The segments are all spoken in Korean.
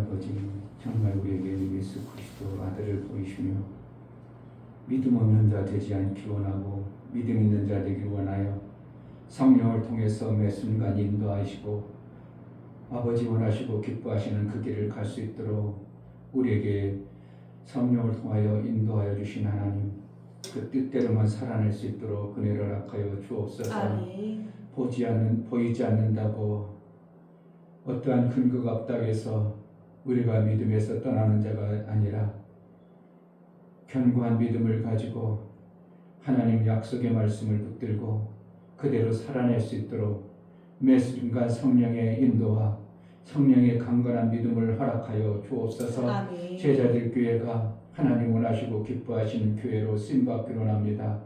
아버지, 정말 우리에게 예수 그리스도 아들을 보이시며 믿음 없는 자 되지 않기 원하고 믿음 있는 자 되길 원하여 성령을 통해서 매 순간 인도하시고 아버지 원하시고 기뻐하시는 그 길을 갈 수 있도록 우리에게 성령을 통하여 인도하여 주신 하나님, 그 뜻대로만 살아낼 수 있도록 은혜를 허락하여 주옵소서. 아멘. 보이지 않는다고 어떠한 근거가 없다고 해서 우리가 믿음에서 떠나는 자가 아니라 견고한 믿음을 가지고 하나님 약속의 말씀을 붙들고 그대로 살아낼 수 있도록 매 순간 성령의 인도와 성령의 강건한 믿음을 허락하여 주옵소서. 아멘. 제자들 교회가 하나님 원하시고 기뻐하시는 교회로 쓰임받기로 합니다.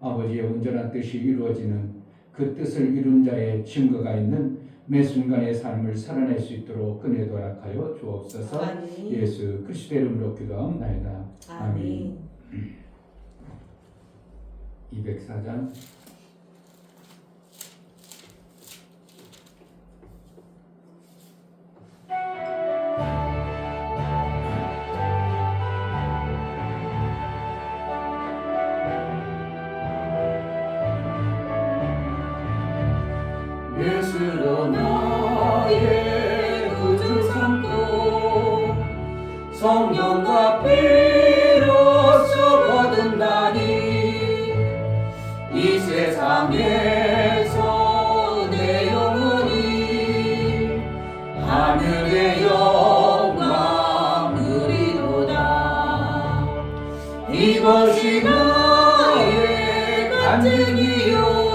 아버지의 온전한 뜻이 이루어지는 그 뜻을 이룬 자의 증거가 있는 매 순간의 삶을 살아낼 수 있도록 은혜도 허락하여 주옵소서. 아멘. 예수 그리스도의 이름으로 기도하옵나이다. 아멘. 204장 예수로 나의 구주 삼고 성령과 피로써 거듭나니 이 세상에서 내 영혼이 하늘의 영광 누리도다. 이것이 나의 간증이요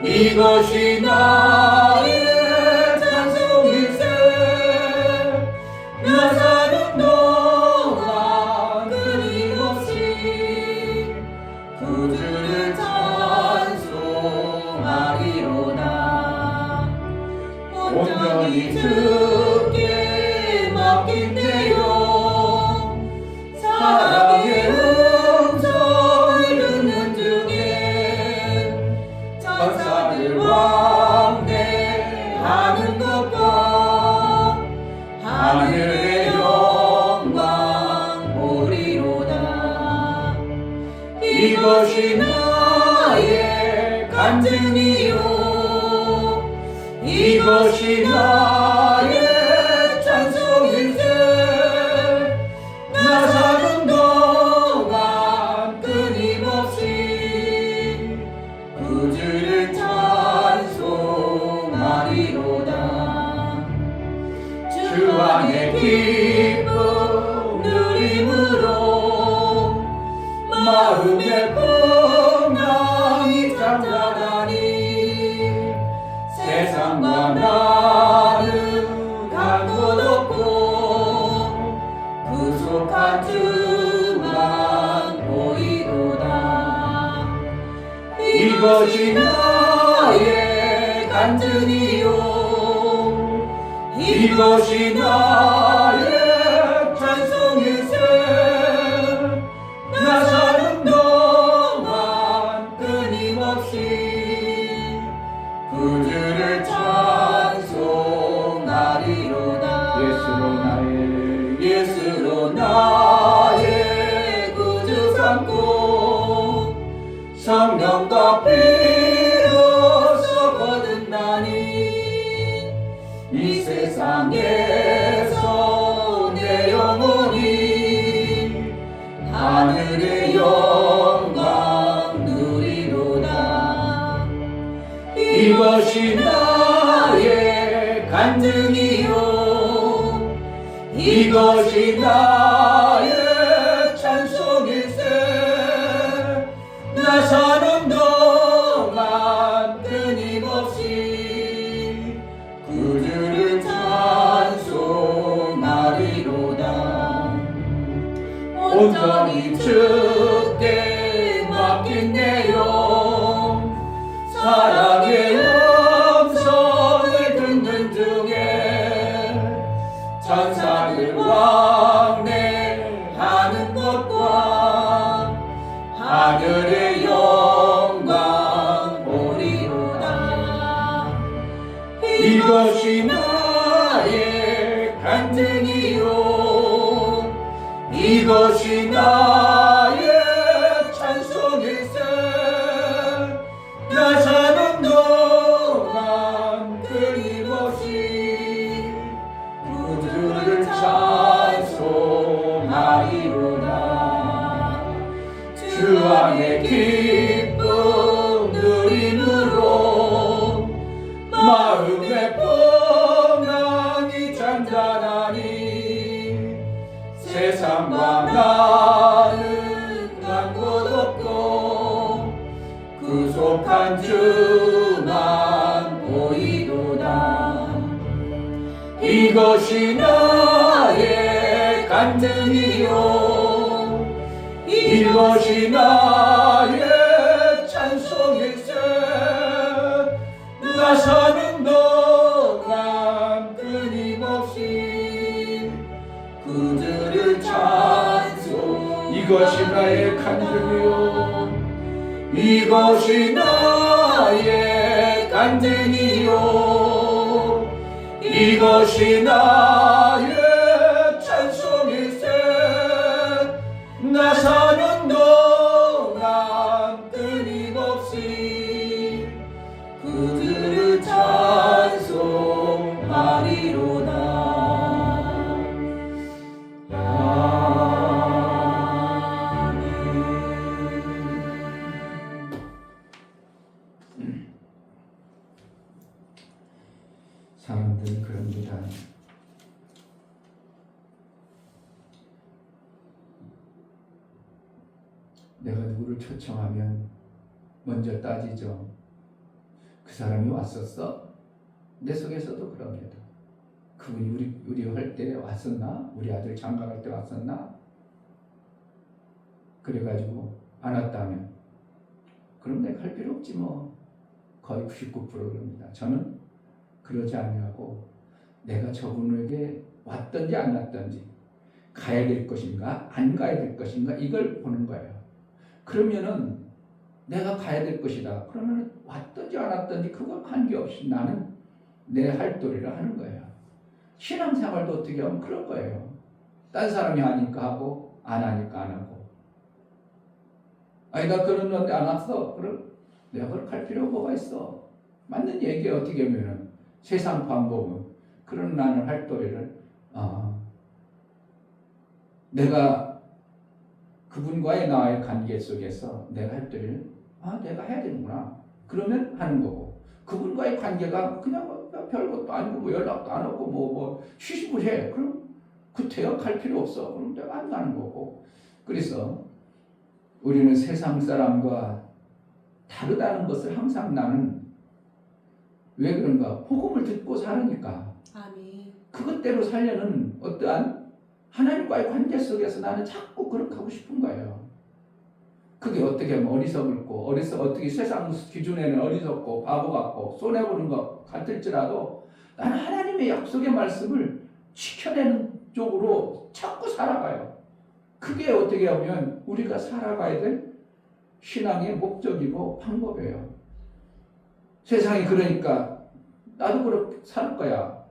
이것이 나의 찬송일세. 나 사는 동안 끊임없이 구주를 찬송하리로다. 온전히 주께 맡긴 내 영 사랑의 음성을 듣는 중에 천사들 왕래하는 것과 하늘의 영광 보리로다. 이것이 나의 간증이요 이것이 나의 찬송일세. 나 사는 동안 끊임없이 구주를 찬송하리로다. 주 안에 기쁨 누림으로 마음의 풍랑이 잠잠하니 세상과 나는 간 곳 없고 구속한 주만 보이도다. 이것이 나의 간증이요 이것이 나의 찬송일세. 나 사는 동안 끊임없이 구주를 찬송하리로다. 예수로 나의 구주 삼고 성령과 피로써 거듭나니 이 세상에서 내 영혼이 하늘의 영광 누리로다. 이것이 나의 간증이요 이것이 나의 찬송일세. 나 사는 동안 끊임없이 구주를 찬송하리로다. 온전히 주께 맡긴 내 영 사랑의 음성을 듣는 중에 천사들 왕래하는 것과 하늘의 영광 보리로다. 이것이 나의 간 간증이요 이것이 나의 찬송일세 나 사는 동안 끊임없이 구주를 찬송하리로다 주 안에 기쁨 누림으로 마음의 평안이 잔잔하니 세상과 나는 간 곳 없고 구속한 주만 보이도다 이것이 나의 간증이요 이것이 나의 찬송일세 나 사는 동안 끊임없이 구주를 찬송 이것이 나의 간증이요 이것이 나의 간증이요 이것이 나의 찬송일세 나 사는 동안 끊임없이 구주를 찬송하리로다 사람들은 그럽니다. 내가 누구를 초청하면 먼저 따지죠. 그 사람이 왔었어? 내 속에서도 그럽니다. 그분이 우리 할 때 왔었나? 우리 아들 장가갈 때 왔었나? 그래가지고 안 왔다면 그럼 내가 갈 필요 없지 뭐. 거의 99% 그럽니다. 저는 그러지 아니하고 내가 저분에게 왔든지 안 왔든지 가야 될 것인가 안 가야 될 것인가 이걸 보는 거예요. 그러면은 내가 가야 될 것이다. 그러면 왔든지 안 왔든지 그거 관계없이 나는 내 할 도리를 하는 거예요. 신앙생활도 어떻게 하면 그런 거예요. 딴 사람이 하니까 하고 안 하니까 안 하고. 아니 나 그러는데 안 왔어. 그럼 내가 그렇게 할 필요가 뭐가 있어. 맞는 얘기예요. 어떻게 보면은 세상 방법은. 그런 나는 할 도리를 내가 그분과의 나의 관계 속에서 내가 할 도리를 내가 해야 되는구나. 그러면 하는 거고. 그분과의 관계가 그냥 별것도 아니고 뭐 연락도 안 하고 뭐 쉬쉬부해. 그럼 구태여 갈 필요 없어. 그럼 내가 안 가는 거고. 그래서 우리는 세상 사람과 다르다는 것을 항상 나는 왜 그런가? 복음을 듣고 사니까. 아멘. 그것대로 살려는 어떠한 하나님과의 관계 속에서 나는 자꾸 그렇게 하고 싶은 거예요. 그게 어떻게 하면 어리석을고 어떻게 세상 기준에는 어리석고 바보 같고 손해보는 것 같을지라도 나는 하나님의 약속의 말씀을 지켜내는 쪽으로 자꾸 살아가요. 그게 어떻게 하면 우리가 살아가야 될 신앙의 목적이고 방법이에요. 세상이 그러니까 나도 그렇게 살 거야.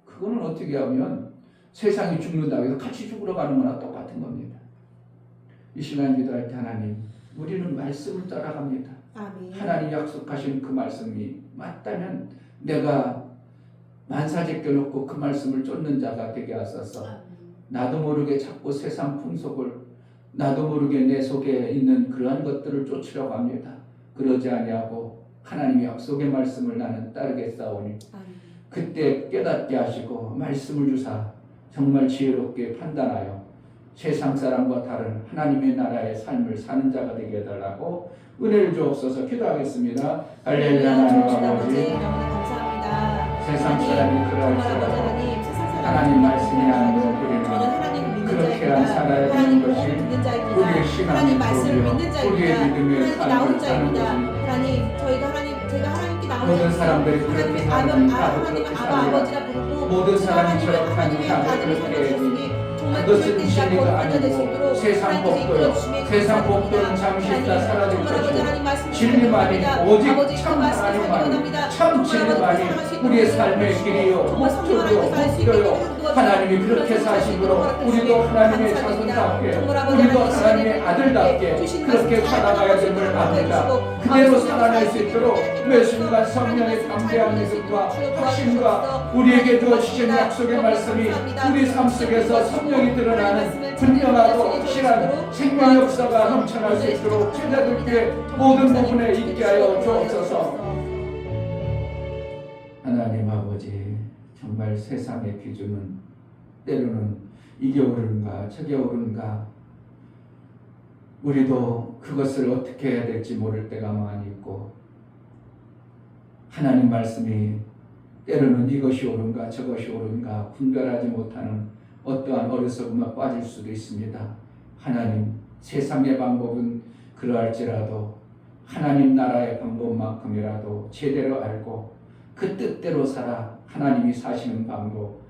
그거는 어떻게 하면 세상이 죽는다고 해서 같이 죽으러 가는 거나 똑같은 겁니다. 이 시간 기도할 때 하나님, 우리는 말씀을 따라갑니다. 아멘. 하나님 약속하신 그 말씀이 맞다면 내가 만사 제껴놓고 그 말씀을 쫓는 자가 되게 하소서. 아멘. 나도 모르게 자꾸 세상 풍속을 나도 모르게 내 속에 있는 그러한 것들을 쫓으려고 합니다. 그러지 아니하고 하나님의 약속의 말씀을 나는 따르겠사오니 그때 깨닫게 하시고 말씀을 주사 정말 지혜롭게 판단하여 세상 사람과 다른 하나님의 나라의 삶을 사는 자가 되게 해달라고 은혜를 주옵소서. 기도하겠습니다. 할렐루야. 하나님 아버지 감사합니다. 세상 사람이 그러할지라도 하나님 말씀이 아니고 우리는 그렇게 한 살아야 되는 것이 우리의 신앙의 도리요 우리의 믿음의 삶을 사는 것입니다. 하나님 저희가 제가 하나님께 나오는 모든 사람들이 그렇게 사는 다도 그렇게 살리라. 모든 사람이 저렇게 하는 다도 그렇게 해야지. 정말 그것은 그릇된 자 진리가 거룩한 자 될 수 아니고 있도록 세상 하나님께서 법도는 이끌어주심에 세상 감사드립니다. 법도는 잠시 있다 사라질 정말 아버지 하나님 것이고 말씀 진리만이 오직 아버지 그 참 말씀을 살기 하나님만이 원합니다. 참 정말 진리만이 아버지 사랑하실 우리의 분이 삶의 길이요 정말 성령 하나님께서 목적이요 알수 있게 목표요 도와주시고 하나님이 그렇게 사심으로 우리도 하나님의 자손답게 우리도 하나님의 아들답게 그렇게 살아가야 됨을 압니다. 그대로 살아낼 수 있도록 매 순간 성령의 담대한 믿음과 확신과 우리에게 주어주신 약속의 말씀이 우리 삶 속에서 성령이 드러나는 분명하고 확실한 생명 역사가 넘쳐날 수 있도록 제자들께 모든 부분에 있게 하여 주옵소서. 하나님 아버지, 정말 세상의 기준은 때로는 이게 옳은가 저게 옳은가 우리도 그것을 어떻게 해야 될지 모를 때가 많이 있고 하나님 말씀이 때로는 이것이 옳은가 저것이 옳은가 분별하지 못하는 어떠한 어리석음에 빠질 수도 있습니다. 하나님 세상의 방법은 그러할지라도 하나님 나라의 방법만큼이라도 제대로 알고 그 뜻대로 살아 하나님이 사시는 방법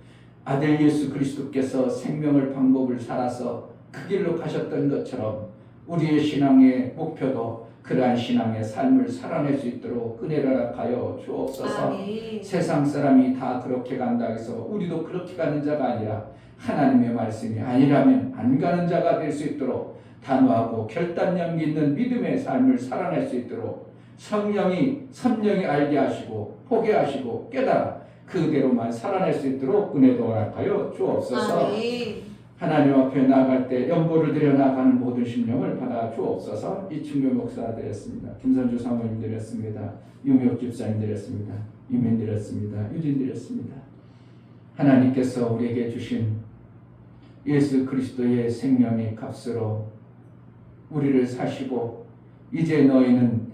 아들 예수 그리스도께서 생명을 방법을 살아서 그 길로 가셨던 것처럼 우리의 신앙의 목표도 그러한 신앙의 삶을 살아낼 수 있도록 은혜를 허락하여 주옵소서. 아멘. 세상 사람이 다 그렇게 간다 해서 우리도 그렇게 가는 자가 아니라 하나님의 말씀이 아니라면 안 가는 자가 될 수 있도록 단호하고 결단력 있는 믿음의 삶을 살아낼 수 있도록 성령이 알게 하시고 포기하시고 깨달아 그대로만 살아낼 수 있도록 은혜도 허락하여 주옵소서. 아멘. 하나님 앞에 나아갈 때 연보를 드려 나가는 모든 심령을 받아 주옵소서. 이충교 목사 드렸습니다. 김선주 사모님 드렸습니다. 유명 집사님 드렸습니다. 유민 드렸습니다. 유진 드렸습니다. 하나님께서 우리에게 주신 예수 그리스도의 생명의 값으로 우리를 사시고 이제 너희는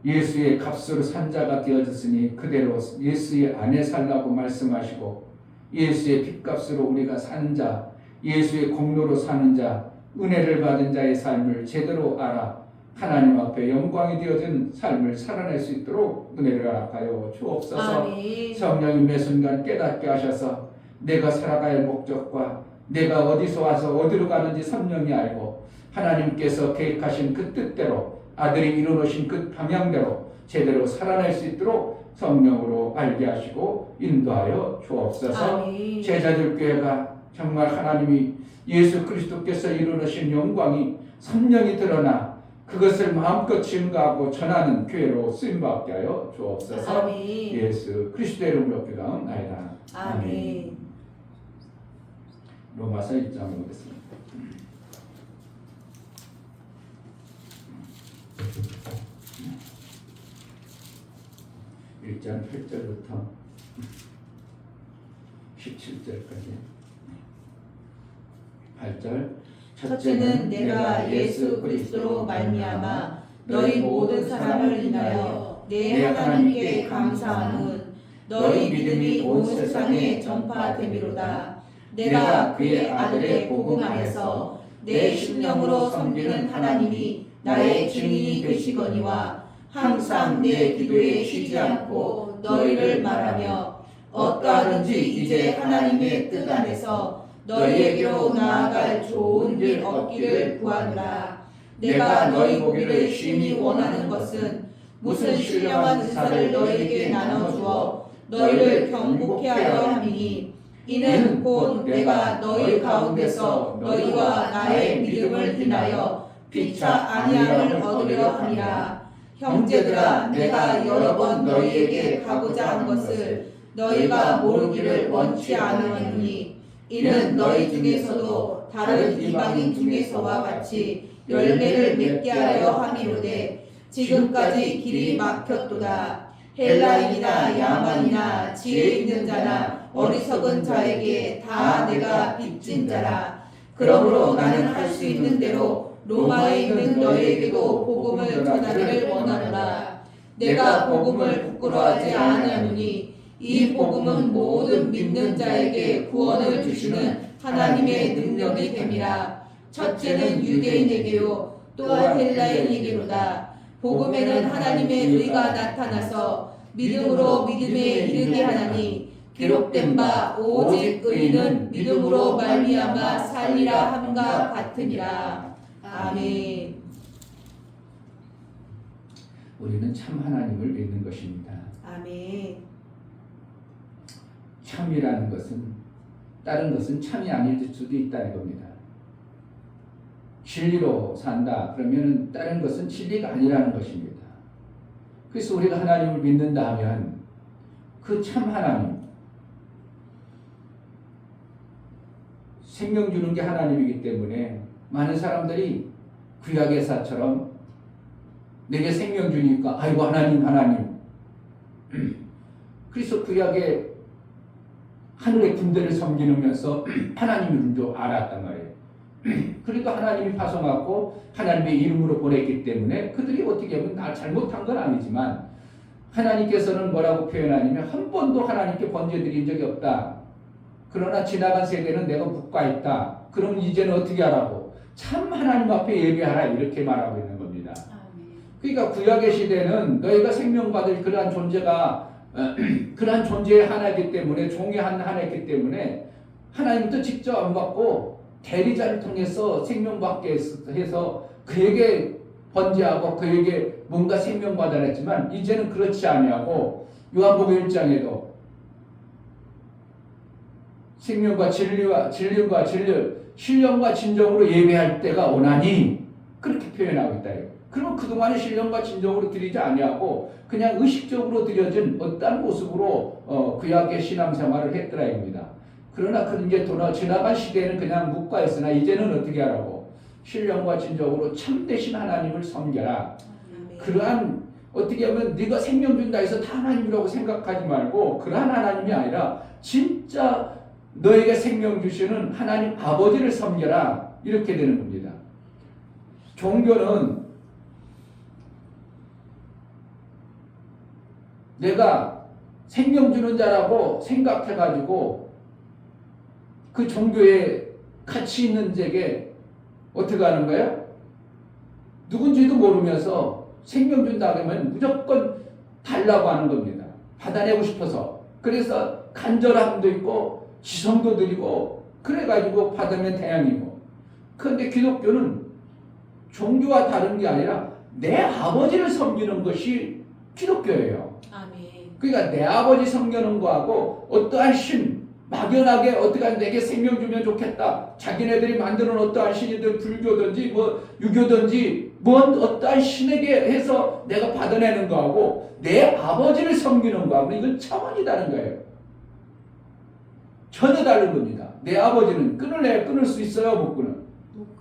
예수의 값으로 산 자가 되어졌으니 그대로 예수의 안에 살라고 말씀하시고 예수의 핏값으로 우리가 산 자 예수의 공로로 사는 자, 은혜를 받은 자의 삶을 제대로 알아 하나님 앞에 영광이 되어진 삶을 살아낼 수 있도록 은혜를 허락하여 주옵소서. 아멘. 성령이 매 순간 깨닫게 하셔서 내가 살아가야 할 목적과 내가 어디서 와서 어디로 가는지 성령이 알고 하나님께서 계획하신 그 뜻대로 아들이 이루어놓으신 그 방향대로 제대로 살아낼 수 있도록 성령으로 알게 하시고 인도하여 주옵소서. 아멘. 제자들 교회가 정말 하나님이 예수 그리스도께서 이루어놓으신 영광이 성령이 드러나 그것을 마음껏 증거하고 전하는 교회로 쓰임받게 하여 주옵소서. 아멘. 예수 그리스도의 이름으로 기도하옵나이다. 아멘. 로마서 1장 보겠습니다. (1장 8절부터 17절까지) 8절 첫째는 내가 예수 그리스도로 말미암아 너희 모든 사람을 인하여 내 하나님께 감사하는 너희 믿음이 온 세상에 전파됨이로다. 내가 그의 아들의 복음 안에서 내 심령으로 섬기는 하나님이 나의 증인이 되시거니와 항상 내 기도에 쉬지 않고 너희를 말하며 어떠하든지 이제 하나님의 뜻 안에서 너희에게로 나아갈 좋은 일 얻기를 구하노라. 내가 너희 보기를 심히 원하는 것은 무슨 신령한 은사를 너희에게 나눠주어 너희를 경복케 하려 함이니 이는 곧 내가 너희 가운데서 너희와 나의 믿음을 인하여 피차 안위함을 얻으려 함이라. 형제들아, 내가 여러 번 너희에게 가고자 한 것을 너희가 모르기를 원치 않으니 이는 너희 중에서도 다른 이방인 중에서와 같이 열매를 맺게 하려 함이로되 지금까지 길이 막혔도다. 헬라인이나 야만이나 지혜 있는 자나 어리석은 자에게 다 내가 빚진 자라. 그러므로 나는 할 수 있는 대로 로마에 있는 너희에게도 복음을 전하기를 원하노라. 내가 복음을 부끄러워하지 아니하노니 이 복음은 모든 믿는 자에게 구원을 주시는 하나님의 능력이 됨이라. 첫째는 유대인에게요 또한 헬라인에게로다. 복음에는 하나님의 의가 나타나서 믿음으로 믿음에 이르게 하나니 기록된 바 오직 의인은 믿음으로 말미암아 살리라 함과 같으니라. 아멘. 우리는 참 하나님을 믿는 것입니다. 아멘. 참이라는 것은 다른 것은 참이 아닐 수도 있다는 겁니다. 진리로 산다 그러면은 다른 것은 진리가 아니라는 것입니다. 그래서 우리가 하나님을 믿는다 하면 그 참 하나님, 생명 주는 게 하나님이기 때문에 많은 사람들이 구약의 사처럼 내게 생명 주니까 아이고 하나님 그래서 구약의 하늘의 군대를 섬기면서 하나님인 줄 알았단 말이에요. 그러니까 하나님이 파송하고 하나님의 이름으로 보냈기 때문에 그들이 어떻게 하면 나 잘못한 건 아니지만 하나님께서는 뭐라고 표현하냐면 한 번도 하나님께 번제드린 적이 없다. 그러나 지나간 세대는 내가 묵과 있다. 그럼 이제는 어떻게 하라고? 참 하나님 앞에 예배하라 이렇게 말하고 있는 겁니다. 그러니까 구약의 시대는 너희가 생명받을 그러한 존재가 그러한 존재의 하나이기 때문에 종의 하나이기 때문에 하나님부터 직접 안 받고 대리자를 통해서 생명받게 해서 그에게 번제하고 그에게 뭔가 생명받아라 했지만 이제는 그렇지 아니하고 요한복음 1장에도 생명과 진리와 신령과 진정으로 예배할 때가 오나니 그렇게 표현하고 있다. 그러면 그동안에 신령과 진정으로 드리지 아니하고 그냥 의식적으로 드려진 어떠한 모습으로 구약의 신앙생활을 했더라 입니다. 그러나 그 이제 지나간 시대에는 그냥 묵과했으나 이제는 어떻게 하라고? 신령과 진정으로 참되신 하나님을 섬겨라. 그러한 어떻게 하면 네가 생명 준다 해서 다 하나님이라고 생각하지 말고 그러한 하나님이 아니라 진짜 너에게 생명 주시는 하나님 아버지를 섬겨라 이렇게 되는 겁니다. 종교는 내가 생명 주는 자라고 생각해가지고 그 종교에 가치 있는 자에게 어떻게 하는 거예요? 누군지도 모르면서 생명 준다 그러면 무조건 달라고 하는 겁니다. 받아내고 싶어서. 그래서 간절함도 있고 지성도 드리고 그래가지고 받으면 태양이고. 그런데 기독교는 종교와 다른 게 아니라 내 아버지를 섬기는 것이 기독교예요. 아멘. 그러니까 내 아버지 섬기는 거하고 어떠한 신, 막연하게 어떠한 내게 생명 주면 좋겠다. 자기네들이 만드는 어떠한 신이든 불교든지 뭐 유교든지 뭔 어떠한 신에게 해서 내가 받아내는 거하고 내 아버지를 섬기는 거하고 이건 차원이 다른 거예요. 전혀 다른 겁니다. 내 아버지는 끊을래야 끊을 수 있어요? 못 끊어?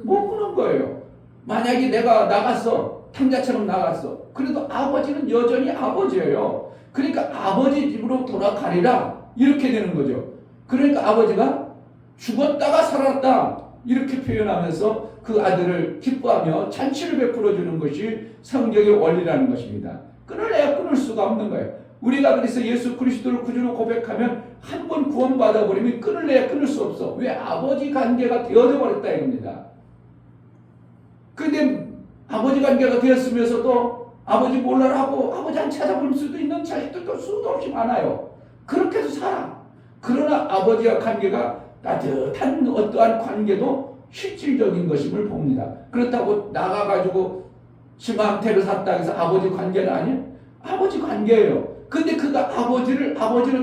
못 끊는 거예요. 만약에 내가 나갔어. 탕자처럼 나갔어. 그래도 아버지는 여전히 아버지예요. 그러니까 아버지 집으로 돌아가리라 이렇게 되는 거죠. 그러니까 아버지가 죽었다가 살았다 이렇게 표현하면서 그 아들을 기뻐하며 잔치를 베풀어 주는 것이 성경의 원리라는 것입니다. 끊을래야 끊을 수가 없는 거예요. 우리가 그래서 예수 그리스도를 구주로 고백하면 한 번 구원받아 버리면 끊을래야 끊을 수 없어. 왜? 아버지 관계가 되어져 버렸다 이겁니다. 그런데 아버지 관계가 되었으면서도 아버지 몰라라 하고 아버지 안 찾아볼 수도 있는 자식들도 수도 없이 많아요. 그렇게 해서 살아. 그러나 아버지와 관계가 따뜻한 어떠한 관계도 실질적인 것임을 봅니다. 그렇다고 나가가지고 집 한 채를 샀다 해서 아버지 관계는 아니에요? 아버지 관계예요. 근데 그가 아버지를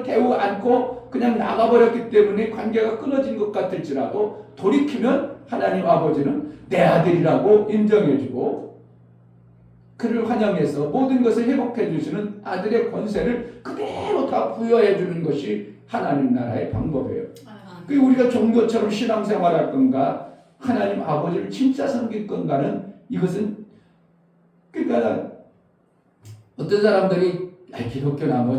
대우 않고 그냥 나가버렸기 때문에 관계가 끊어진 것 같을지라도 돌이키면 하나님 아버지는 내 아들이라고 인정해주고 그를 환영해서 모든 것을 회복해 주시는 아들의 권세를 그대로 다 부여해 주는 것이 하나님 나라의 방법이에요. 그 우리가 종교처럼 신앙생활할 건가 하나님 아버지를 진짜 섬길 건가는 이것은 그러니까 어떤 사람들이 기독교나 뭐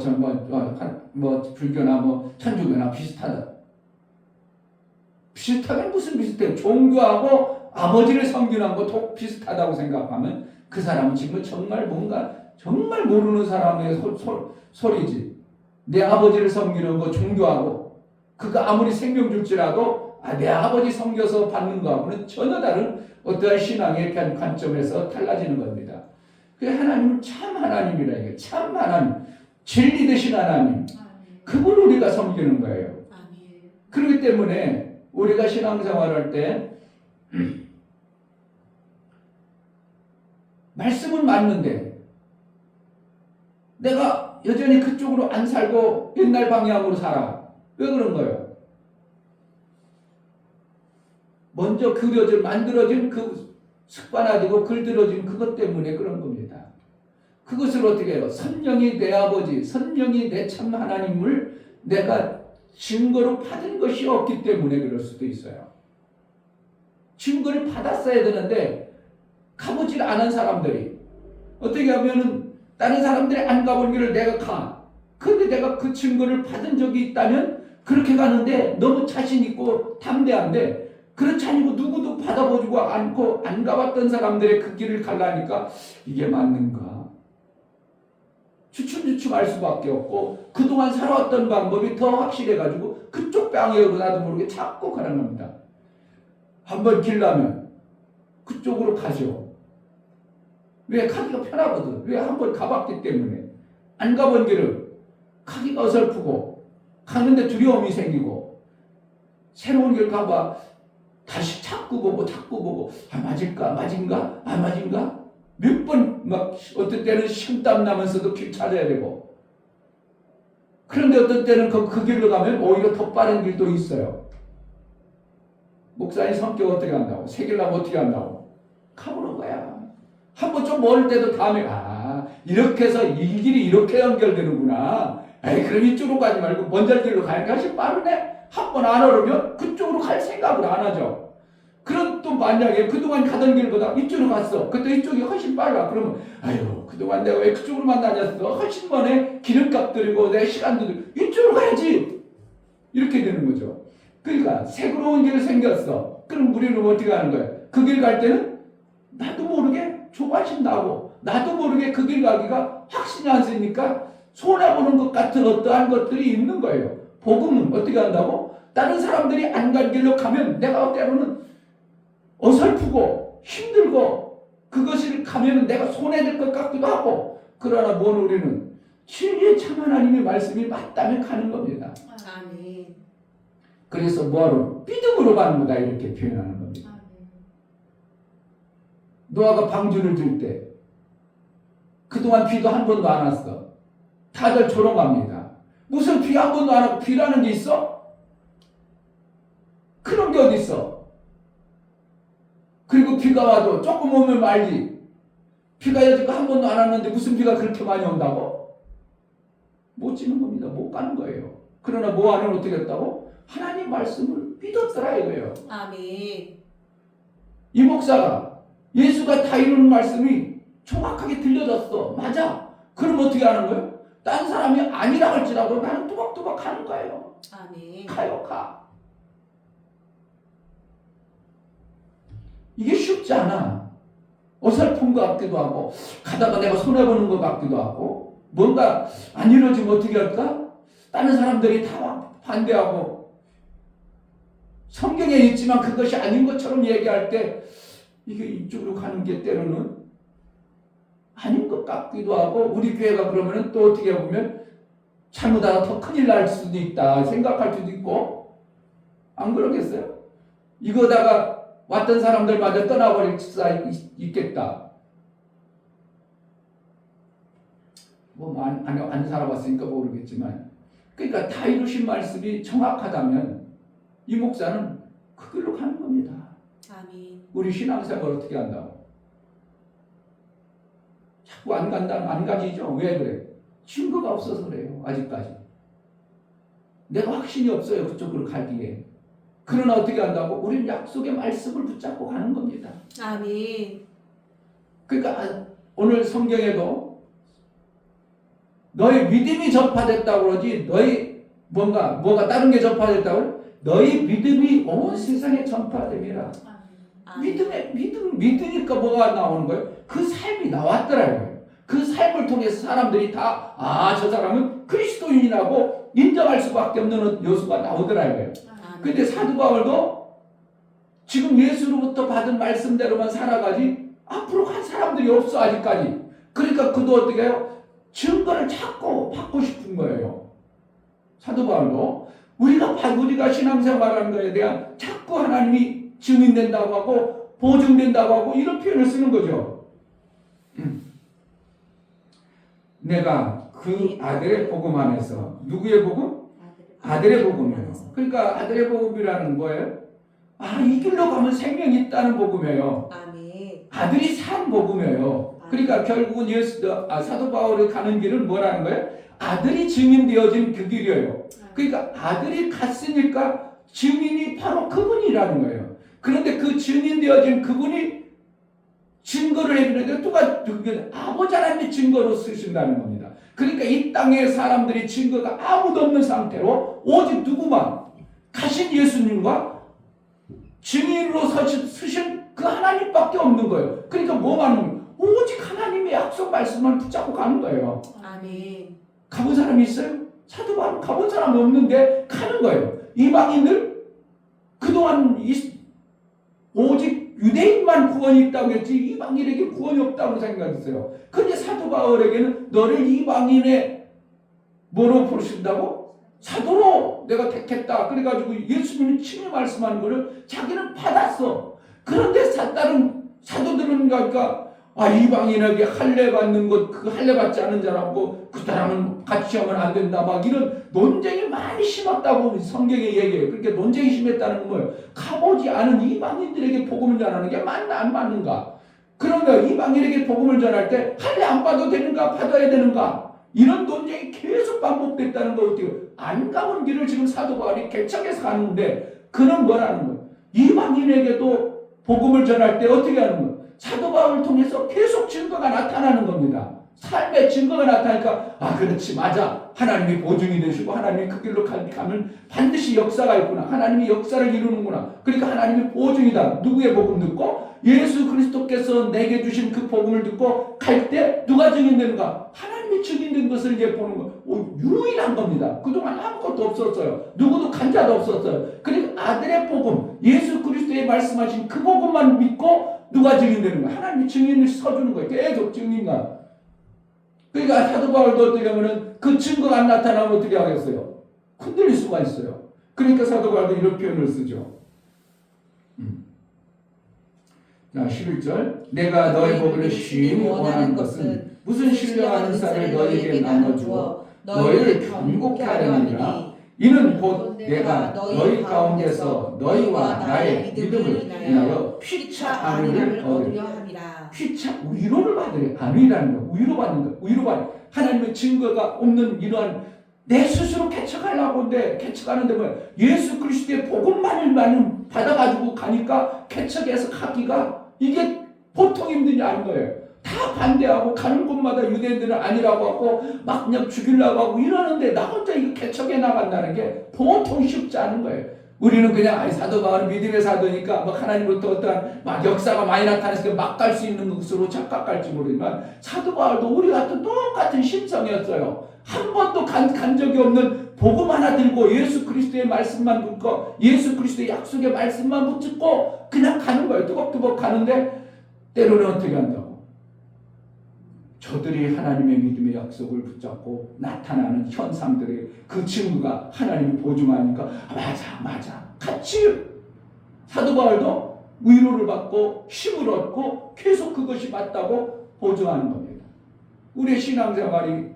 불교나 뭐 천주교나 비슷하다. 비슷하면 무슨 비슷해요? 종교하고 아버지를 섬기는 것도 비슷하다고 생각하면 그 사람은 지금 정말 뭔가 정말 모르는 사람의 소리지. 내 아버지를 섬기는 거 종교하고 그가 아무리 생명 줄지라도 내 아버지 섬겨서 받는 거하고는 전혀 다른 어떠한 신앙의 관점에서 달라지는 겁니다. 그 하나님은 참 하나님이라 이게 참 하나님, 진리 되신 하나님. 그걸 우리가 섬기는 거예요. 아멘. 그렇기 때문에 우리가 신앙생활할 때 말씀은 맞는데 내가 여전히 그쪽으로 안 살고 옛날 방향으로 살아. 왜 그런 거예요? 먼저 만들어진 그 습관화되고 글들어진 그것 때문에 그런 겁니다. 그것을 어떻게 해요? 성령이 내 아버지, 성령이 내 참 하나님을 내가 증거로 받은 것이 없기 때문에 그럴 수도 있어요. 증거를 받았어야 되는데 가보질 않은 사람들이 어떻게 하면은 다른 사람들이 안 가본 길을 내가 가. 근데 내가 그 증거를 받은 적이 있다면 그렇게 가는데 너무 자신 있고 담대한데 그렇지 않고 누구도 받아보지고 않고 안 가봤던 사람들의 그 길을 가려니까 이게 맞는가? 주춤주춤할 수밖에 없고 그동안 살아왔던 방법이 더 확실해가지고 그쪽 방향으로 나도 모르게 자꾸 가는 겁니다. 한번 길라면 그쪽으로 가죠. 왜? 가기가 편하거든. 왜? 한번 가봤기 때문에. 안 가본 길은 가기가 어설프고 가는데 두려움이 생기고 새로운 길 가봐 다시 자꾸 보고 맞은가? 안 맞은가? 몇 번 막 어떤 때는 식땀 나면서도 길 찾아야 되고 그런데 어떤 때는 그 길로 가면 오히려 더 빠른 길도 있어요. 목사님 성격 어떻게 한다고? 새 길 가면 어떻게 한다고? 가보는 거야. 한번 좀 멀 때도 다음에 이렇게 해서 이 길이 이렇게 연결되는구나. 에이 그럼 이쪽으로 가지 말고 먼저 길로 가니까 훨씬 빠르네. 한 번 안 오르면 그쪽으로 갈 생각을 안 하죠. 그럼 또 만약에 그동안 가던 길보다 이쪽으로 갔어. 그때 이쪽이 훨씬 빨라. 그러면 아유 그동안 내가 왜 그쪽으로만 다녔어? 훨씬 번에 기름값 들이고 내 시간도 들이고 이쪽으로 가야지. 이렇게 되는 거죠. 그러니까 새로운 길이 생겼어. 그럼 우리는 어떻게 하는 거야? 그 길 갈 때는 나도 모르게 조바심 나고 나도 모르게 그 길 가기가 확신이 안 쓰니까 손해보는 것 같은 어떠한 것들이 있는 거예요. 복음은 어떻게 한다고? 다른 사람들이 안 간 길로 가면 내가 때로는 어설프고 힘들고 그것을 가면 내가 손해될 것 같기도 하고 그러나 우리는 진리의 참 하나님의 말씀이 맞다면 가는 겁니다. 아멘. 그래서 뭐하러? 믿음으로 가는 거다 이렇게 표현하는 겁니다. 노아가 방주를 들 때 그동안 비도 한 번도 안 왔어. 다들 조롱합니다. 무슨 비 한 번도 안 하고 비라는 게 있어? 그런 게 어디 있어? 그리고 비가 와도 조금 오면 말지. 비가 여지껏 한 번도 안 왔는데 무슨 비가 그렇게 많이 온다고? 못 지는 겁니다. 못 가는 거예요. 그러나 노아는 어떻게 했다고? 하나님 말씀을 믿었더라 이거예요. 아멘. 이 목사가 예수가 다 이루는 말씀이 정확하게 들려졌어. 맞아. 그럼 어떻게 하는 거예요? 딴 사람이 아니라 할지라도 나는 또박또박 가는 거예요. 아멘. 가요 가. 이게 쉽지 않아. 어설픈 것 같기도 하고 가다가 내가 손해보는 것 같기도 하고 뭔가 안 이루어지면 어떻게 할까? 다른 사람들이 다 반대하고 성경에 있지만 그것이 아닌 것처럼 얘기할 때 이게 이쪽으로 가는 게 때로는 아닌 것 같기도 하고 우리 교회가 그러면 또 어떻게 보면 잘못하다 더 큰일 날 수도 있다 생각할 수도 있고 안 그러겠어요? 이거다가 왔던 사람들마저 떠나버릴 수 있겠다. 안 살아봤으니까 모르겠지만 그러니까 다 이루신 말씀이 정확하다면 이 목사는 그 길로 가는 겁니다. 아멘. 우리 신앙생활 어떻게 한다고? 자꾸 안 간다면 안 가지죠. 왜 그래? 증거가 없어서 그래요. 아직까지. 내가 확신이 없어요. 그쪽으로 가기에. 그러나 어떻게 한다고? 우리는 약속의 말씀을 붙잡고 가는 겁니다. 아멘. 그러니까 오늘 성경에도 너희 믿음이 전파됐다고 그러지 너희 뭐가 다른 게 전파됐다고 너희 믿음이 온 세상에 전파됨이라. 믿으니까 뭐가 나오는 거예요? 그 삶이 나왔더라고요. 그 삶을 통해서 사람들이 다 저 사람은 그리스도인이라고 인정할 수밖에 없는 요소가 나오더라고요. 근데 사도 바울도 지금 예수로부터 받은 말씀대로만 살아가지 앞으로 갈 사람들이 없어 아직까지. 그러니까 그도 어떻게 해요? 증거를 찾고 받고 싶은 거예요. 사도 바울도 우리가 신앙생활하는 거에 대한 자꾸 하나님이 증인된다고 하고 보증된다고 하고 이런 표현을 쓰는 거죠. 내가 그 아들의 복음 안에서 누구의 복음? 아들의 복음이에요. 그러니까 아들의 복음이라는 거예요. 이 길로 가면 생명이 있다는 복음이에요. 아멘. 아들이 산 복음이에요. 그러니까 결국은 사도 바울이 가는 길은 뭐라는 거예요? 아들이 증인되어진 그 길이에요. 그러니까 아들이 갔으니까 증인이 바로 그분이라는 거예요. 그런데 그 증인되어진 그분이 증거를 해주는데 누가 아버지 하나님이 증거로 쓰신다는 겁니다. 그러니까 이 땅에 사람들이 증거가 아무도 없는 상태로 오직 누구만 가신 예수님과 증인으로 쓰신 그 하나님밖에 없는 거예요. 그러니까 뭐만 오직 하나님의 약속 말씀만 붙잡고 가는 거예요. 아멘. 가본 사람이 있어요? 사도 바울 가본 사람이 없는데 가는 거예요. 이방인들 그동안 오직 유대인만 구원이 있다고 했지 이방인에게 구원이 없다고 생각했어요. 그런데 사도 바울에게는 너를 이방인의 뭐로 부르신다고? 사도로 내가 택했다. 그래가지고 예수님이 친히 말씀하는 것을 자기는 받았어. 그런데 다른 사도들은 그러니까 이방인에게 할례 받는 것, 그 할례 받지 않은 자라고 그 사람은 같이 하면 안 된다. 막 이런 논쟁이 많이 심었다고 성경에 얘기해요. 그렇게 논쟁이 심했다는 건 뭐예요? 가보지 않은 이방인들에게 복음을 전하는 게 맞나 안 맞는가? 그런가 이방인에게 복음을 전할 때 할례 안 받아도 되는가? 받아야 되는가? 이런 논쟁이 계속 반복됐다는 거 어때요? 안 가본 길을 지금 사도 바울이 개척해서 가는데 그는 뭐라는 거예요? 이방인에게도 복음을 전할 때 어떻게 하는 거예요? 사도 바울을 통해서 계속 증거가 나타나는 겁니다. 삶의 증거가 나타나니까 그렇지 맞아. 하나님이 보증이 되시고 하나님이 그 길로 가면 반드시 역사가 있구나. 하나님이 역사를 이루는구나. 그러니까 하나님이 보증이다. 누구의 복음 듣고? 예수 그리스도께서 내게 주신 그 복음을 듣고 갈 때 누가 증인되는가? 하나님이 증인된 것을 이제 보는 거. 유일한 겁니다. 그동안 아무것도 없었어요. 누구도 간 자도 없었어요. 그러니까 아들의 복음, 예수 그리스도의 말씀하신 그 복음만 믿고 누가 증인되는 거야? 하나님이 증인을 서주는 거예요. 계속 증인가. 그러니까 사도 바울도 어떻게 하면은 그 증거가 안 나타나면 어떻게 하겠어요? 흔들릴 수가 있어요. 그러니까 사도 바울도 이런 표현을 쓰죠. 자, 11절. 내가 너의 복음을 심히 원하는 것은 무슨 신령하는 쌀을 너희에게 나눠주어 너희를 견고케 하려니라. 이는 곧 내가 너희 가운데서 너희와 나의 믿음을 인하여 피차 안위를 얻으려 함이라. 피차 위로를 받으려. 안위라는 거. 위로받는 하나님의 증거가 없는 이러한 내 스스로 개척하려고 하는데 개척하는데 뭐야? 예수 그리스도의 복음만을 받아가지고 가니까 개척해서 가기가 이게 보통 힘든 게 아닌 거예요. 다 반대하고 가는 곳마다 유대인들은 아니라고 하고 막 그냥 죽이려고 하고 이러는데 나 혼자 이거 개척해 나간다는 게 보통 쉽지 않은 거예요. 우리는 그냥 사도 바울은 믿음의 사도니까 막 하나님부터 어떠한 막 역사가 많이 나타났으니까 막 갈 수 있는 것으로 착각할지 모르지만 사도 바울도 우리 같은 똑같은 심성이었어요. 한 번도 간 적이 없는 복음 하나 들고 예수 그리스도의 말씀만 듣고 예수 그리스도의 약속의 말씀만 붙잡고 그냥 가는 거예요. 뚜벅뚜벅 가는데 때로는 어떻게 한다고? 저들이 하나님의 믿음의 약속을 붙잡고 나타나는 현상들의 그 증거가 하나님이 보증하니까 맞아 같이 사도 바울도 위로를 받고 힘을 얻고 계속 그것이 맞다고 보증하는 겁니다. 우리의 신앙생활이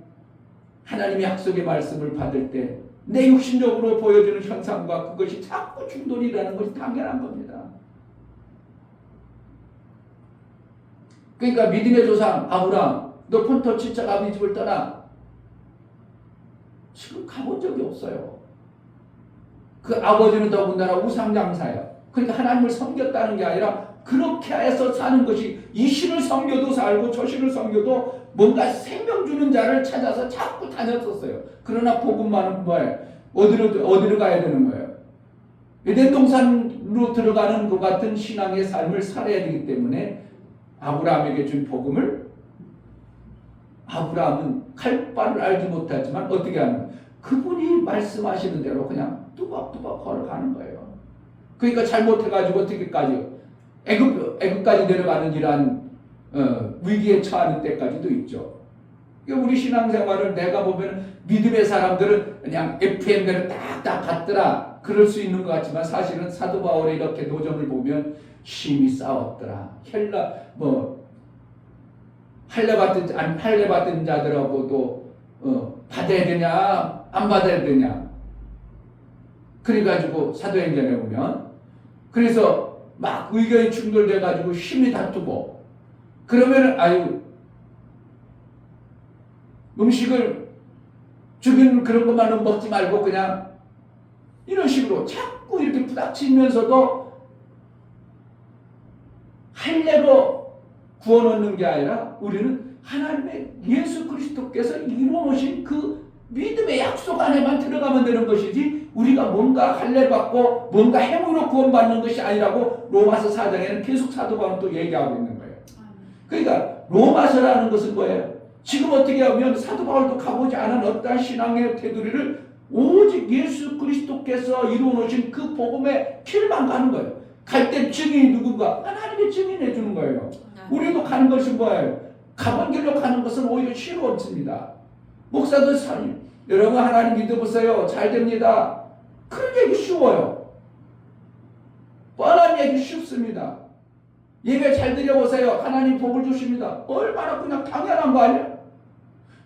하나님의 약속의 말씀을 받을 때 내 육신적으로 보여지는 현상과 그것이 자꾸 충돌이라는 것이 당연한 겁니다. 그러니까 믿음의 조상 아브라함 너 폰토 친척 아버지 집을 떠나. 지금 가본 적이 없어요. 그 아버지는 더군다나 우상장사예요. 그러니까 하나님을 섬겼다는 게 아니라 그렇게 해서 사는 것이 이 신을 섬겨도 살고 저 신을 섬겨도 뭔가 생명 주는 자를 찾아서 자꾸 다녔었어요. 그러나 복음만은 뭐예요? 어디로 가야 되는 거예요? 에덴 동산으로 들어가는 것 같은 신앙의 삶을 살아야 되기 때문에 아브라함에게 준 복음을 아브라함은 갈 바를 알지 못하지만 어떻게 하는 그분이 말씀하시는 대로 그냥 뚜벅뚜벅 걸어가는 거예요. 그러니까 잘못해가지고 어떻게까지 애굽까지 내려가는 이러한 위기에 처하는 때까지도 있죠. 그러니까 우리 신앙생활을 내가 보면 믿음의 사람들은 그냥 FM대로 딱딱 갔더라 그럴 수 있는 것 같지만 사실은 사도 바울의 이렇게 노점을 보면 심히 싸웠더라. 할례 받은 자들하고도 받아야 되냐 안 받아야 되냐. 그래가지고 사도행전에 보면 그래서 막 의견이 충돌돼가지고 심히 다투고 그러면 음식을 주변 그런 것만은 먹지 말고 그냥 이런 식으로 자꾸 이렇게 부닥치면서도 할례로 구원 얻는 게 아니라 우리는 하나님의 예수 그리스도께서 이루어놓으신 그 믿음의 약속 안에만 들어가면 되는 것이지 우리가 뭔가 할례 받고 뭔가 행위로 구원받는 것이 아니라고 로마서 4장에는 계속 사도 바울은 또 얘기하고 있는 거예요. 그러니까 로마서라는 것은 뭐예요? 지금 어떻게 하면 사도 바울도 가보지 않은 어떠한 신앙의 테두리를 오직 예수 그리스도께서 이루어놓으신 그 복음의 길만 가는 거예요. 갈 때 증인이 누군가? 하나님의 증인해 주는 거예요. 우리도 가는 것이 뭐예요? 가본 길로 가는 것은 오히려 쉬워 없습니다. 목사도 여러분 하나님 믿어보세요. 잘 됩니다. 그런 얘기 쉬워요. 뻔한 얘기 쉽습니다. 예배 잘 드려보세요. 하나님 복을 주십니다. 얼마나 그냥 당연한 거 아니에요?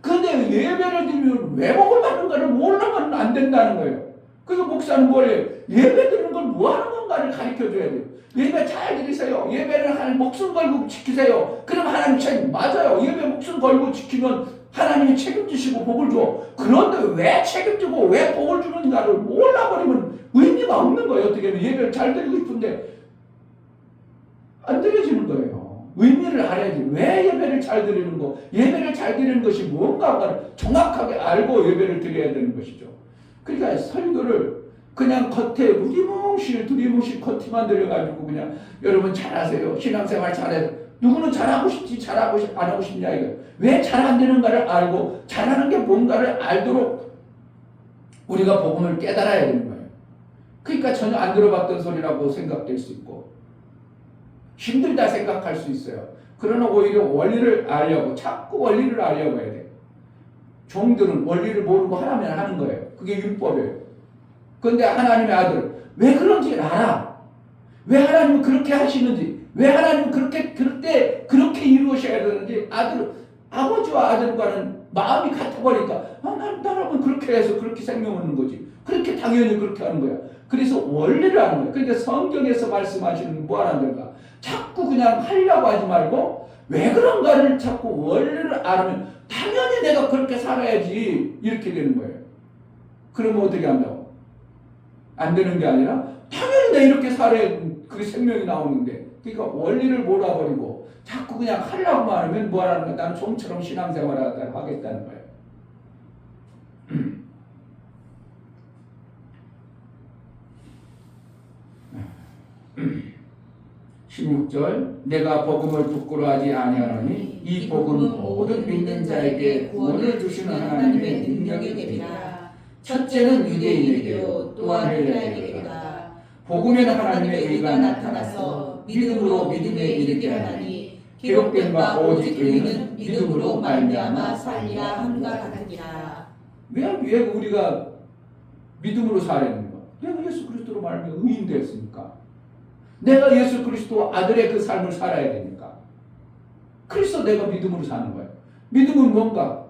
근데 예배를 드리면 왜 복을 받는가를 몰라면 안 된다는 거예요. 그리고 목사는 뭐예요? 예배 드리는 걸 뭐 하는 건가를 가르쳐 줘야 돼요. 예배 잘 드리세요. 예배를 하나님 목숨 걸고 지키세요. 그럼 하나님 책임 맞아요. 예배 목숨 걸고 지키면 하나님이 책임지시고 복을 줘. 그런데 왜 책임지고 왜 복을 주는가를 몰라버리면 의미가 없는 거예요. 어떻게 하면 예배를 잘 드리고 싶은데 안 드려지는 거예요. 의미를 알아야지. 왜 예배를 잘 드리는 거? 예배를 잘 드리는 것이 뭔가를 정확하게 알고 예배를 드려야 되는 것이죠. 그러니까 설교를 그냥 겉에 두리뭉실 겉에만 들여가지고 그냥 여러분 잘하세요. 신앙생활 잘해요. 누구는 잘하고 싶지 안 하고 싶냐 이거. 왜 잘 안 되는가를 알고 잘하는 게 뭔가를 알도록 우리가 복음을 깨달아야 되는 거예요. 그러니까 전혀 안 들어봤던 소리라고 생각될 수 있고 힘들다 생각할 수 있어요. 그러나 오히려 원리를 알려고 자꾸 원리를 알려고 해야 돼요. 종들은 원리를 모르고 하라면 하는 거예요. 그게 율법이에요. 그런데 하나님의 아들은 왜 그런지 알아. 왜 하나님은 그렇게 하시는지, 왜 하나님은 그렇게 이루어셔야 되는지 아버지와 아들과는 마음이 같아버리니까 나라면 그렇게 해서 그렇게 생명 얻는 거지. 그렇게 당연히 그렇게 하는 거야. 그래서 원리를 하는 거야. 그러니까 성경에서 말씀하시는 뭐 하는 데가 자꾸 그냥 하려고 하지 말고 왜 그런가를 자꾸 원리를 알으면 당연히 내가 그렇게 살아야지 이렇게 되는 거예요. 그러면 어떻게 한다고? 안 되는 게 아니라 당연히 내가 이렇게 살아야 그게 생명이 나오는데 그러니까 원리를 몰아버리고 자꾸 그냥 하려고만 하면 뭐 하는 거야? 나는 좀처럼 신앙생활을 하겠다는 거예요. 16절 내가 복음을 부끄러워하지 아니하노니 이 복음은 모든 믿는 자에게 구원을 주시는 하나님의 능력이 되리라. 첫째는 유대인에게요 또한 헬라인에게로다. 복음에는 하나님의 의가 나타나서 믿음으로 믿음에 이르게 하나니 기록된 바 오직 의인은 믿음으로 말미암아 살리라 함과 같으니라. 왜 우리가 믿음으로 살아야 되는 거야? 내가 예수 그리스도로 말하면 의인 되었으니까. 내가 예수 그리스도 아들의 그 삶을 살아야 되니까. 그래서 내가 믿음으로 사는 거예요. 믿음은 뭔가?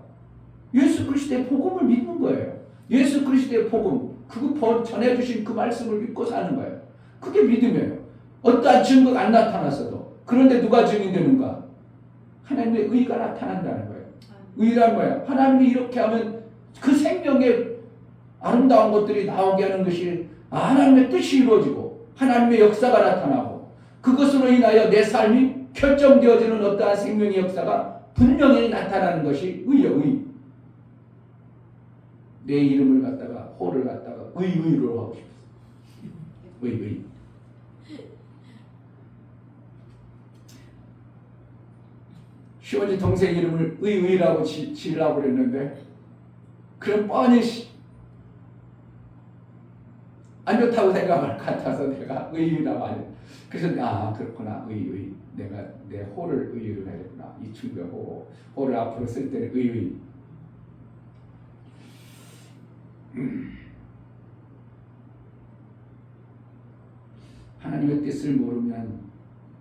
예수 그리스도의 복음을 믿는 거예요. 예수 그리스도의 복음, 그거 전해주신 그 말씀을 믿고 사는 거예요. 그게 믿음이에요. 어떠한 증거가 안 나타났어도. 그런데 누가 증인되는가? 하나님의 의가 나타난다는 거예요. 의란 뭐야? 하나님이 이렇게 하면 그 생명의 아름다운 것들이 나오게 하는 것이 하나님의 뜻이 이루어지고 하나님의 역사가 나타나고 그것으로 인하여 내 삶이 결정되어지는 어떠한 생명의 역사가 분명히 나타나는 것이 의요. 의. 내 이름을 갖다가 호를 갖다가 의로 하고 싶었어. 의. 시원지 동생 이름을 의라고 지으려고 그랬는데 그럼 뻔히 안 좋다고 생각할 것 같아서 내가 의라고 하네. 그래서 그렇구나. 내가 내 호를 의로 해야겠구나. 이 친구의 호를 앞으로 쓸 때는 의. 하나님의 뜻을 모르면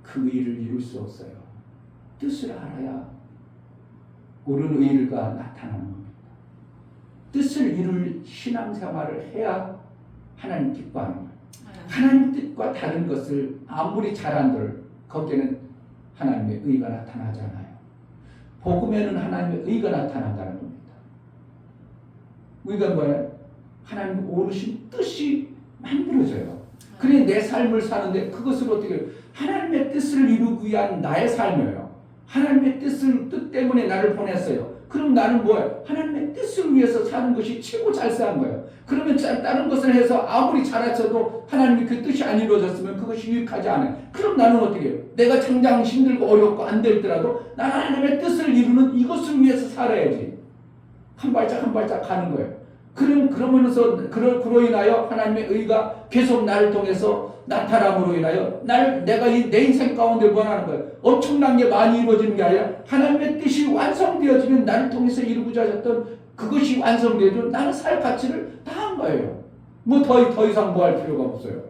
그 의를 이룰 수 없어요. 뜻을 알아야 옳은 의가 나타나는 겁니다. 뜻을 이룰 신앙생활을 해야 하나님 기뻐하는 거예요. 하나님 뜻과 다른 것을 아무리 잘한들 거기에는 하나님의 의가 나타나잖아요. 복음에는 하나님의 의가 나타난다는 겁니다. 의가 뭐예요? 하나님 오르신 뜻이 만들어져요. 그래 내 삶을 사는데 그것을 어떻게 해요? 하나님의 뜻을 이루기 위한 나의 삶이에요. 하나님의 뜻 때문에 나를 보냈어요. 그럼 나는 뭐예요? 하나님의 뜻을 위해서 사는 것이 최고 잘사한 거예요. 그러면 다른 것을 해서 아무리 잘했어도 하나님의 그 뜻이 안 이루어졌으면 그것이 유익하지 않아요. 그럼 나는 어떻게 해요? 내가 당장 힘들고 어렵고 안 되더라도 나는 하나님의 뜻을 이루는 이것을 위해서 살아야지. 한 발짝 한 발짝 가는 거예요. 그러면서 그로 인하여 하나님의 의가 계속 나를 통해서 나타남으로 인하여 내가 내 인생 가운데 원하는 거예요. 엄청난 게 많이 이루어지는 게 아니라 하나님의 뜻이 완성되어지면 나를 통해서 이루고자 하셨던 그것이 완성되어지면 나는 살 가치를 다 한 거예요. 뭐 더 이상 뭐 할 필요가 없어요.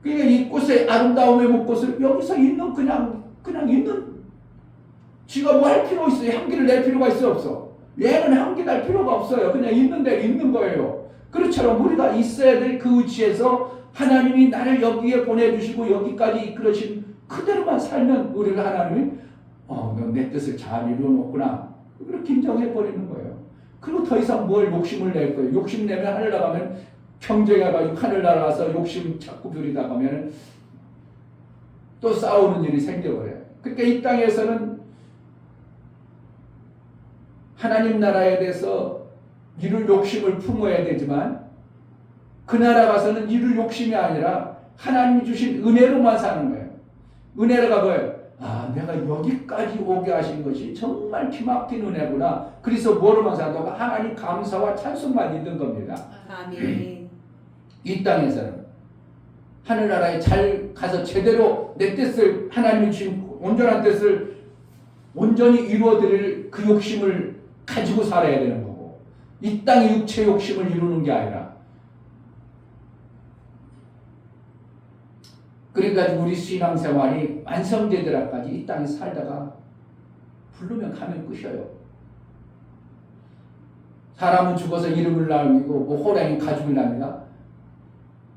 그러니까 이 꽃의 아름다움의 목꽃을 여기서 있는 그냥 있는 지가 뭐 할 필요 있어요? 향기를 낼 필요가 있어 없어? 얘는 향기 날 필요가 없어요. 그냥 있는 대로 있는 거예요. 그렇처럼 우리가 있어야 될 그 위치에서 하나님이 나를 여기에 보내주시고 여기까지 이끌으신 그대로만 살면 우리가 하나님이 너 내 뜻을 잘 이루어놓구나 그렇게 인정해버리는 거예요. 그리고 더 이상 뭘 욕심을 낼 거예요. 욕심 내면 하늘 나가면 경쟁해가지고 하늘 날아가서 욕심 자꾸 부리다 가면 또 싸우는 일이 생겨버려요. 그러니까 이 땅에서는 하나님 나라에 대해서 이룰 욕심을 품어야 되지만 그 나라 가서는 이룰 욕심이 아니라 하나님이 주신 은혜로만 사는 거예요. 은혜가 뭐예요? 내가 여기까지 오게 하신 것이 정말 기막힌 은혜구나. 그래서 뭐로만 산다고? 하나님 감사와 찬송만 있는 겁니다. 아멘. 이 땅에서는 하늘나라에 잘 가서 제대로 내 뜻을 하나님이 주신 온전한 뜻을 온전히 이루어드릴 그 욕심을 가지고 살아야 되는 거고 이 땅의 육체 욕심을 이루는 게 아니라 그러니까 우리 신앙생활이 완성되더라까지 이 땅에 살다가 부르면 가면 끝이에요. 사람은 죽어서 이름을 남기고 뭐 호랑이 가죽을 남기나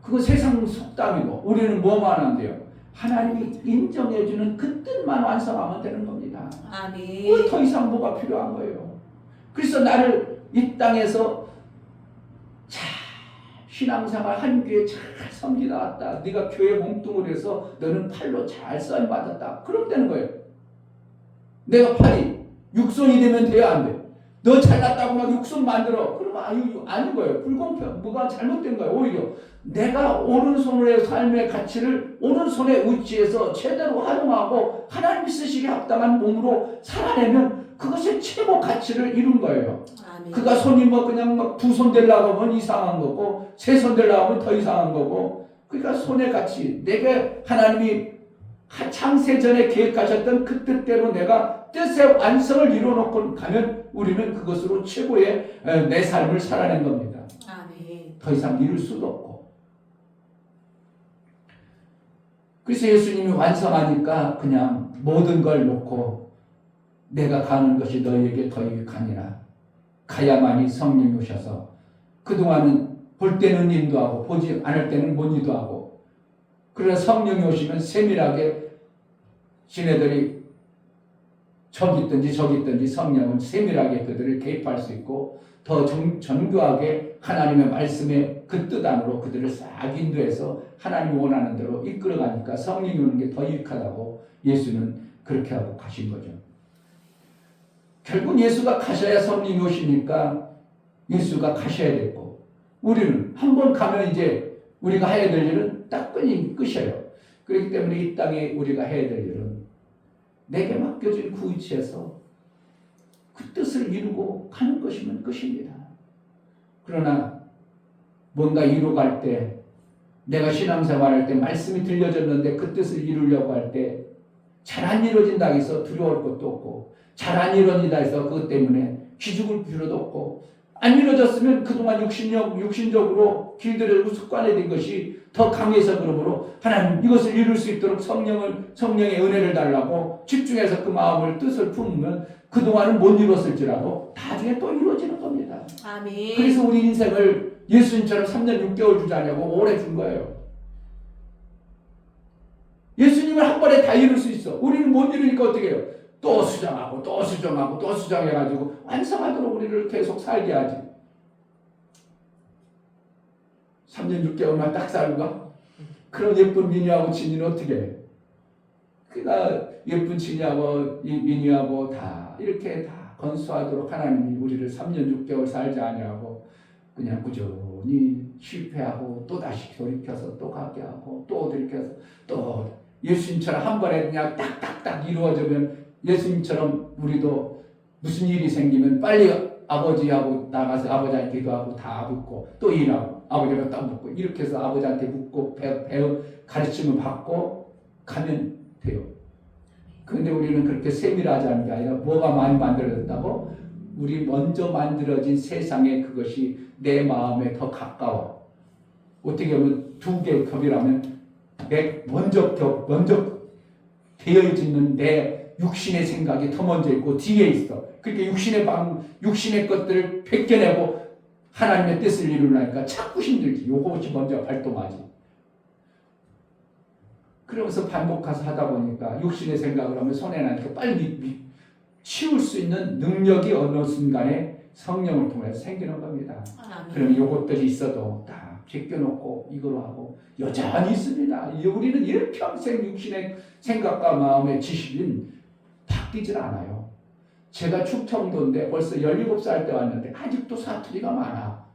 그건 세상 속담이고 우리는 뭐만 한대요? 하나님이 인정해주는 그 뜻만 완성하면 되는 겁니다. 아멘. 더 이상 뭐가 필요한 거예요. 그래서 나를 이 땅에서 잘 신앙생활 한 교회 잘 섬기다 왔다. 네가 교회 몸뚱을 해서 너는 팔로 잘 써임 받았다. 그럼 되는 거예요. 내가 팔이 육손이 되면 돼야 안 돼. 너 잘났다고 막 육손 만들어. 그러면 아닌 거예요. 불공평. 뭐가 잘못된 거예요. 오히려 내가 오른손의 삶의 가치를 오른손의 위치에서 제대로 활용하고 하나님이 쓰시기에 합당한 몸으로 살아내면 그것이 최고 가치를 이룬 거예요. 아멘. 그가 손이 뭐 그냥 막 두 손 되려고 하면 이상한 거고 세 손 되려고 하면 더 이상한 거고 그러니까 손의 가치 내게 하나님이 창세 전에 계획하셨던 그 뜻대로 내가 뜻의 완성을 이루어놓고 가면 우리는 그것으로 최고의 내 삶을 살아낸 겁니다. 아멘. 더 이상 이룰 수도 없고 그래서 예수님이 완성하니까 그냥 모든 걸 놓고 내가 가는 것이 너희에게 더 유익하니라 가야만이 성령이 오셔서 그동안은 볼 때는 인도하고 보지 않을 때는 못 인도하고 그러나 성령이 오시면 세밀하게 지네들이 저기 있든지 성령은 세밀하게 그들을 개입할 수 있고 더 정교하게 하나님의 말씀의 그 뜻 안으로 그들을 싹 인도해서 하나님이 원하는 대로 이끌어가니까 성령이 오는 게 더 유익하다고 예수는 그렇게 하고 가신 거죠. 결국 예수가 가셔야 성령이 오시니까 예수가 가셔야 됐고 우리는 한 번 가면 이제 우리가 해야 될 일은 딱 끝이에요. 그렇기 때문에 이 땅에 우리가 해야 될 일은 내게 맡겨진 그 위치에서 그 뜻을 이루고 가는 것이면 끝입니다. 그러나 뭔가 이루어갈 때 내가 신앙생활할 때 말씀이 들려졌는데 그 뜻을 이루려고 할 때 잘 안 이루어진다 해서 두려울 것도 없고 잘 안 이루어진다 해서 그것 때문에 기죽을 필요도 없고 안 이루어졌으면 그동안 육신적으로 길들여지고 습관화된 것이 더 강해서 그러므로 하나님 이것을 이룰 수 있도록 성령의 은혜를 달라고 집중해서 그 마음을 뜻을 품으면 그동안은 못 이뤘을지라도 나중에 또 이루어지는 겁니다. 아멘. 그래서 우리 인생을 예수님처럼 3년 6개월 주자냐고 오래 준 거예요. 예수님을 한 번에 다 이룰 수 있어. 우리는 못 이루니까 어떻게 해요? 또 수정하고 또 수정하고 또 수정해가지고 완성하도록 우리를 계속 살게 하지. 3년 6개월만 딱 살까? 그럼 예쁜 민희하고 진이는 어떻게 해? 그러니까 예쁜 진이하고 민희하고 다 이렇게 다 건수하도록 하나님이 우리를 3년 6개월 살지 아니하고 그냥 꾸준히 실패하고 또 다시 돌이켜서 또 가게 하고 또 돌이켜서 또 예수님처럼 한 번에 그냥 딱딱딱 이루어지면 예수님처럼 우리도 무슨 일이 생기면 빨리 아버지하고 나가서 아버지한테 기도하고 다 묻고 또 일하고 아버지가 또 묻고 이렇게 해서 아버지한테 묻고 배우 가르침을 받고 가면 돼요. 그런데 우리는 그렇게 세밀하지 않은 게 아니라 뭐가 많이 만들어졌다고? 우리 먼저 만들어진 세상에 그것이 내 마음에 더 가까워. 어떻게 보면 두 개의 겹이라면 먼저 되어있는 내 육신의 생각이 더 먼저 있고 뒤에 있어. 그렇게 육신의 것들을 벗겨내고 하나님의 뜻을 이루려니까 자꾸 힘들지. 요것이 먼저 발동하지. 그러면서 반복해서 하다 보니까 육신의 생각을 하면 손에 나니까 빨리 치울 수 있는 능력이 어느 순간에 성령을 통해서 생기는 겁니다. 그럼 요것들이 있어도 다 제껴놓고 이거로 하고 여전히 있습니다. 우리는 일평생 육신의 생각과 마음의 지식은 바뀌질 않아요. 제가 충청도인데 벌써 17살 때 왔는데 아직도 사투리가 많아.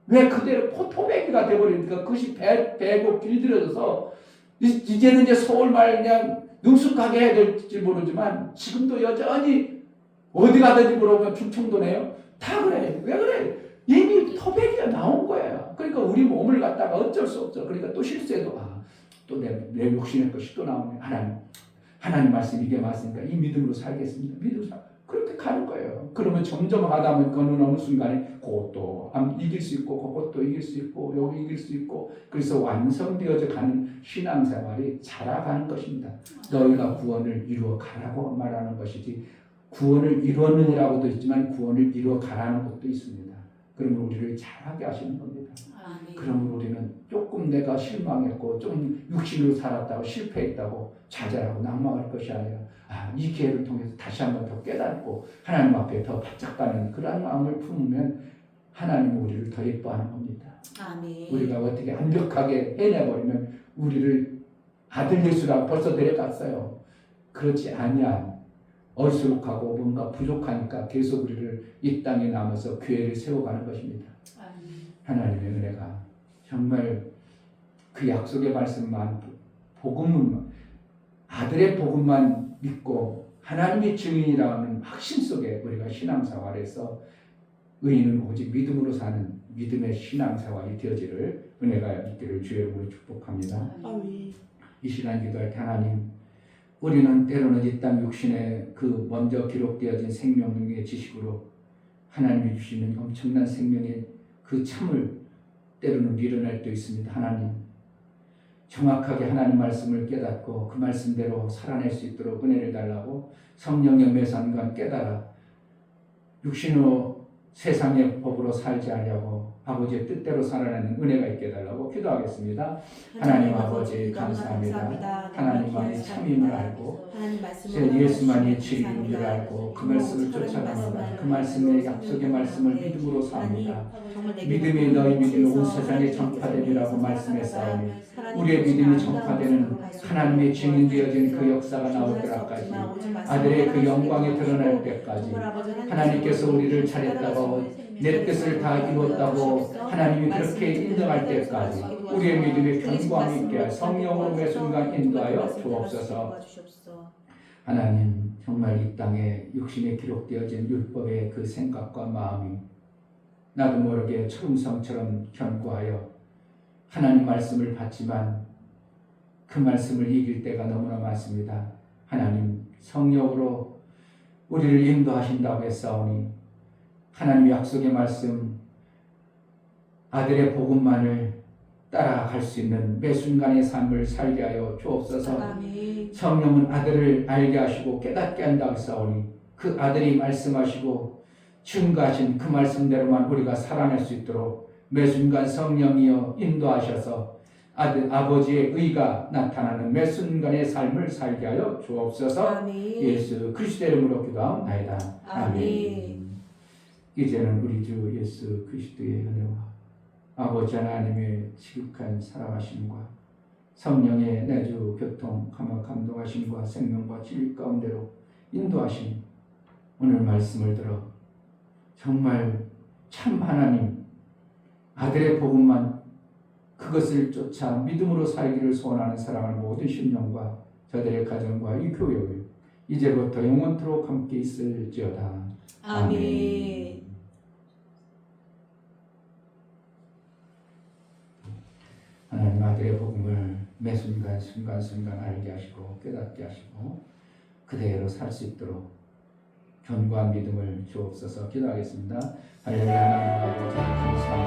왜 그대로 포토백이가 돼버리니까 그것이 배고 길들여져서 이제는 이제 서울말 그냥 능숙하게 해야 될지 모르지만 지금도 여전히 어디 가든지 물어보면 충청도네요. 다 그래. 왜 그래? 이미 토백이가 나온 거예요. 그러니까 우리 몸을 갖다가 어쩔 수 없죠. 그러니까 또 실수해도 또 내 욕심의 것이 또 나오네. 하나님 말씀 이게 맞으니까 이 믿음으로 살겠습니다. 그렇게 가는 거예요. 그러면 점점 하다 보면 어느 순간에 그것도 이길 수 있고 그것도 이길 수 있고 여기 이길 수 있고 그래서 완성되어져 가는 신앙생활이 자라가는 것입니다. 너희가 구원을 이루어 가라고 말하는 것이지 구원을 이루었느니라고도 있지만 구원을 이루어 가라는 것도 있습니다. 그러면 우리를 잘하게 하시는 겁니다. 그러면 우리는 조금 내가 실망했고 좀 육신으로 살았다고 실패했다고 좌절하고 낙망할 것이 아니라 이 기회를 통해서 다시 한번 더 깨닫고 하나님 앞에 더 바짝 가는 그런 마음을 품으면 하나님은 우리를 더 예뻐하는 겁니다. 아멘. 우리가 어떻게 완벽하게 해내버리면 우리를 아들 예수라고 벌써 데려갔어요. 그렇지 아니한 얼수룩하고 뭔가 부족하니까 계속 우리를 이 땅에 남아서 교회를 세워가는 것입니다. 하나님의 은혜가 정말 그 약속의 말씀만 복음만 아들의 복음만 믿고 하나님의 증인이라는 확신 속에 우리가 신앙생활에서 의인은 오직 믿음으로 사는 믿음의 신앙생활이 되어지를 은혜가 있기를 주의 이름으로 축복합니다. 이 시간 기도할 때 하나님 우리는 때로는 이 땅 육신의 그 먼저 기록되어진 생명의 지식으로 하나님이 주시는 엄청난 생명의 그 참을 때로는 밀어낼 때도 있습니다. 하나님 정확하게 하나님 말씀을 깨닫고 그 말씀대로 살아낼 수 있도록 은혜를 달라고 성령의 매산과 깨달아 육신으로 세상의 법으로 살지 않으려고 아버지의 뜻대로 살아내는 은혜가 있게 해달라고 기도하겠습니다. 하나님 아버지 감사합니다. 하나님만이 참임을 알고 예수만이 진리인 줄 알고 그 말씀을 쫓아갑니다. 그 말씀의 약속의 말씀을 믿음으로 삽니다. 믿음이 너희 믿음이 온 세상에 전파되리라고 말씀했사오니 우리의 믿음이 전파되는 하나님의 증인되어진 그 역사가 나올 때까지 아들의 그 영광이 드러날 때까지 하나님께서 우리를 잘했다고 내 뜻을 다 이루었다고 하나님이 그렇게 인정할 때까지 우리의 믿음에 견고함이 있게 할 성령으로 매 순간 인도하여 주옵소서. 하나님 정말 이 땅에 육신에 기록되어진 율법의 그 생각과 마음이 나도 모르게 초음성처럼 견고하여 하나님 말씀을 받지만 그 말씀을 이길 때가 너무나 많습니다. 하나님 성령으로 우리를 인도하신다고 했사오니 하나님 약속의 말씀 아들의 복음만을 따라갈 수 있는 매 순간의 삶을 살게 하여 주옵소서. 아멘. 성령은 아들을 알게 하시고 깨닫게 한다고 싸우니 그 아들이 말씀하시고 증거하신 그 말씀대로만 우리가 살아낼 수 있도록 매 순간 성령이여 인도하셔서 아버지의 의가 나타나는 매 순간의 삶을 살게 하여 주옵소서. 아멘. 예수 그리스도의 이름으로 기도하옵나이다. 아멘. 이제는 우리 주 예수 그리스도의 은혜와 아버지 하나님의 지극한 사랑하심과 성령의 내주 교통 감동하심과 생명과 진리 가운데로 인도하심 오늘 말씀을 들어 정말 참 하나님 아들의 복음만 그것을 쫓아 믿음으로 살기를 소원하는 사랑하는 모든 심령과 저들의 가정과 이 교회를 이제부터 영원토록 함께 있을지어다. 아멘. 하나님 아들의 복음을 매 순간 알게 하시고 깨닫게 하시고 그대로 살 수 있도록 견고한 믿음을 주옵소서. 기도하겠습니다. 할렐루야. 하나님 아버지 감사합니다.